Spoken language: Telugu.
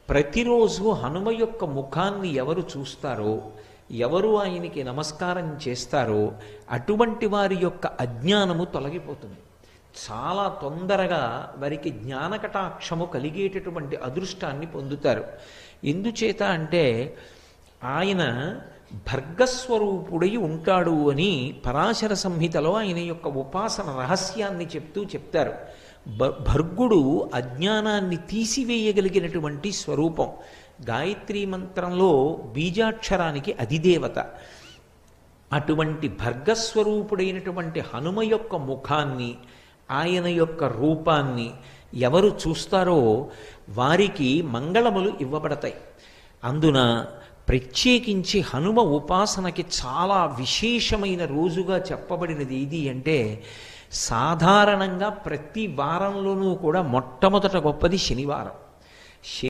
ప్రతిరోజు హనుమ యొక్క ముఖాన్ని ఎవరు చూస్తారో, ఎవరు ఆయనకి నమస్కారం చేస్తారో అటువంటి వారి యొక్క అజ్ఞానము తొలగిపోతుంది. చాలా తొందరగా వారికి జ్ఞానకటాక్షము కలిగేటటువంటి అదృష్టాన్ని పొందుతారు. ఎందుచేత అంటే ఆయన భర్గస్వరూపుడై ఉంటాడు అని పరాశర సంహితలో ఆయన యొక్క ఉపాసన రహస్యాన్ని చెప్తారు. భర్గుడు అజ్ఞానాన్ని తీసివేయగలిగినటువంటి స్వరూపం. గాయత్రీ మంత్రంలో బీజాక్షరానికి అధిదేవత. అటువంటి భర్గస్వరూపుడైనటువంటి హనుమ యొక్క ముఖాన్ని, ఆయన యొక్క రూపాన్ని ఎవరు చూస్తారో వారికి మంగళములు ఇవ్వబడతాయి. అందున ప్రత్యేకించి హనుమ ఉపాసనకి చాలా విశేషమైన రోజుగా చెప్పబడినది ఏది అంటే, సాధారణంగా ప్రతి వారంలోనూ కూడా మొట్టమొదట గొప్పది శనివారం.